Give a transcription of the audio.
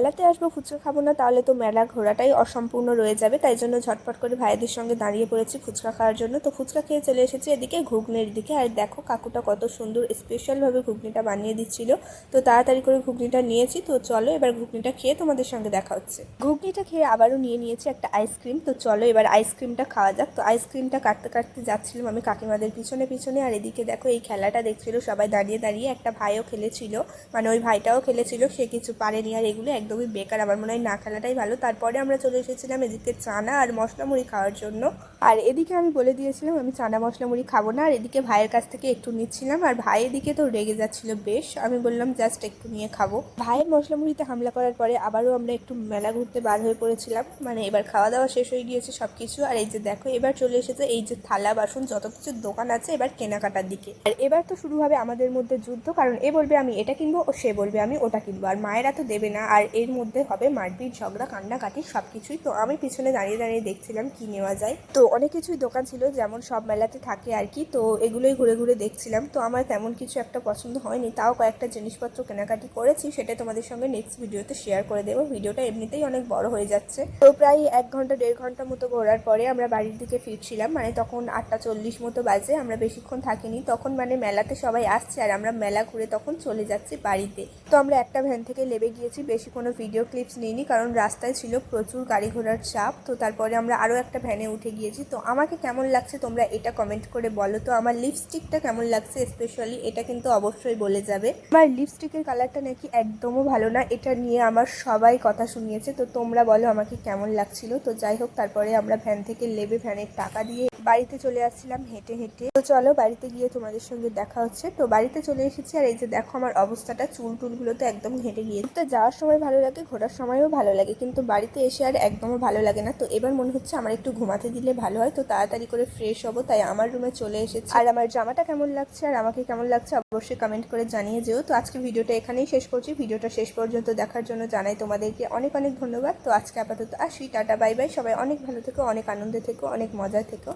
মেলাতে আসবো ফুচকা খাবো না তাহলে তো মেলা ঘোরাটাই অসম্পূর্ণ রয়ে যাবে, তাই জন্য ঝটপট করে ভাইদের সঙ্গে দাঁড়িয়ে পড়েছি ফুচকা খাওয়ার জন্য। তো ফুচকা খেয়ে চলে এসেছি এদিকে ঘুগনির দিকে, আর দেখো কাকুটা কত সুন্দর স্পেশালভাবে ঘুগনিটা বানিয়ে দিচ্ছিল। তো তাড়াতাড়ি করে ঘুগনিটা নিয়েছি। তো চলো এবার ঘুগনিটা খেয়ে তোমাদের সঙ্গে দেখা হচ্ছে। ঘুগনিটা খেয়ে আবারও নিয়ে নিয়েছি একটা আইসক্রিম। তো চলো এবার আইসক্রিমটা খাওয়া যাক। তো আইসক্রিমটা কাটতে কাটতে যাচ্ছিলাম আমি কাকিমাদের পিছনে পিছনে, আর এদিকে দেখো এই খেলাটা দেখছিল সবাই দাঁড়িয়ে দাঁড়িয়ে। একটা ভাইও খেলেছিল, মানে ওই ভাইটাও খেলেছিল, সে কিছু পারেনি। আর এগুলো একদমই বেকার, আমার মনে হয় না খেলাটাই ভালো। তারপরে আমরা চলে এসেছিলাম এদিকে চানা আর মশলা মুড়ি খাওয়ার জন্য। আর এদিকে আমি বলে দিয়েছিলাম আমি চানা মশলা মুড়ি খাবো না, আর এদিকে ভাইয়ের কাছ থেকে একটু নিচ্ছিলাম। আর ভাই এদিকে তো রেগে যাচ্ছিল বেশ, আমি বললাম জাস্ট একটু নিয়ে খাবো। ভাইয়ের মশলা মুড়িতে হামলা করার পরে আবারও আমরা একটু মেলা ঘুরতে বার হয়ে পড়েছিলাম, মানে এবার খাওয়া দাওয়া শেষ হয়ে গিয়েছে সব কিছু। আর এই যে দেখো এবার চলে এসেছে এই যে থালা বাসন যত কিছু দোকান আছে এবার কেনাকাটার দিকে। আর এবার তো শুরু হবে আমাদের মধ্যে যুদ্ধ, কারণ এ বলবে আমি এটা কিনবো ও সে বলবে আমি ওটা কিনবো, আর মায়েরা তো দেবে না। আর এর মধ্যে হবে মারপিট ঝগড়া কান্নাকাটি সব কিছুই। তো আমি পিছনে দাঁড়িয়ে দাঁড়িয়ে দেখছিলাম কি নেওয়া যায়। তো অনেক কিছুই দোকান ছিল যেমন সব মেলাতে থাকে আর কি, তো এগুলোই ঘুরে ঘুরে দেখছিলাম। তো আমার তেমন কিছু একটা পছন্দ হয়নি, তাও কয়েকটা জিনিসপত্র কেনাকাটি করেছি, সেটা তোমাদের সঙ্গে নেক্সট ভিডিওতে শেয়ার করে দেবো। ভিডিওটা এমনিতেই অনেক বড় হয়ে যাচ্ছে। তো প্রায় 1-1.5 ঘন্টা মতো ঘোরার পরে আমরা বাড়ির দিকে ফিরছিলাম, মানে তখন 8টা 40 মতো বাজে। আমরা বেশিক্ষণ থাকিনি তখন, মানে মেলাতে সবাই আসছে আর আমরা মেলা ঘুরে তখন চলে যাচ্ছি বাড়িতে। তো আমরা একটা ভ্যান থেকে নেমে গিয়েছি, বেশি কোনো ভিডিও ক্লিপস নিইনি কারণ রাস্তায় ছিল প্রচুর গাড়ি ঘোড়ার চাপ। তো তারপরে আমরা আরও একটা ভ্যানে উঠে গিয়েছি। তো আমাকে কেমন লাগছে তোমরা এটা কমেন্ট করে বলো। তো আমার লিপস্টিকটা কেমন লাগছে স্পেশালি এটা কিন্তু অবশ্যই বলে যাবে। আমার লিপস্টিকের কালারটা নাকি একদমও ভালো না, এটা নিয়ে আমার সবাই কথা শুনিয়েছে। তো তোমরা বলো আমাকে কেমন লাগছিল। তো যাই হোক তারপরে আমরা ভ্যান থেকে নেমে ভ্যানের টাকা দিয়ে বাড়িতে চলে আসছিলাম হেঁটে হেঁটে। তো চলো বাড়িতে গিয়ে তোমাদের সঙ্গে দেখা হচ্ছে। তো বাড়িতে চলে এসেছি, আর এই যে দেখো আমার অবস্থাটা, চুল টুলগুলো তো একদম হেঁটে গিয়ে। তো যাওয়ার সময় ভালো লাগে, ঘোরার সময়ও ভালো লাগে, কিন্তু বাড়িতে এসে আর একদমও ভালো লাগে না। তো এবার মনে হচ্ছে আমার একটু ঘুমাতে দিলে ভালো হয়। তো তাড়াতাড়ি করে ফ্রেশ হবো, তাই আমার রুমে চলে এসেছি। আর আমার জামাটা কেমন লাগছে আর আমাকে কেমন লাগছে অবশ্যই কমেন্ট করে জানিয়ে যেও। তো আজকে ভিডিওটা এখানেই শেষ করছি। ভিডিওটা শেষ পর্যন্ত দেখার জন্য জানাই তোমাদেরকে অনেক অনেক ধন্যবাদ। তো আজকে আপাতত আসি, টাটা বাই বাই। সবাই অনেক ভালো থেকো, অনেক আনন্দে থেকো, অনেক মজা থেকো।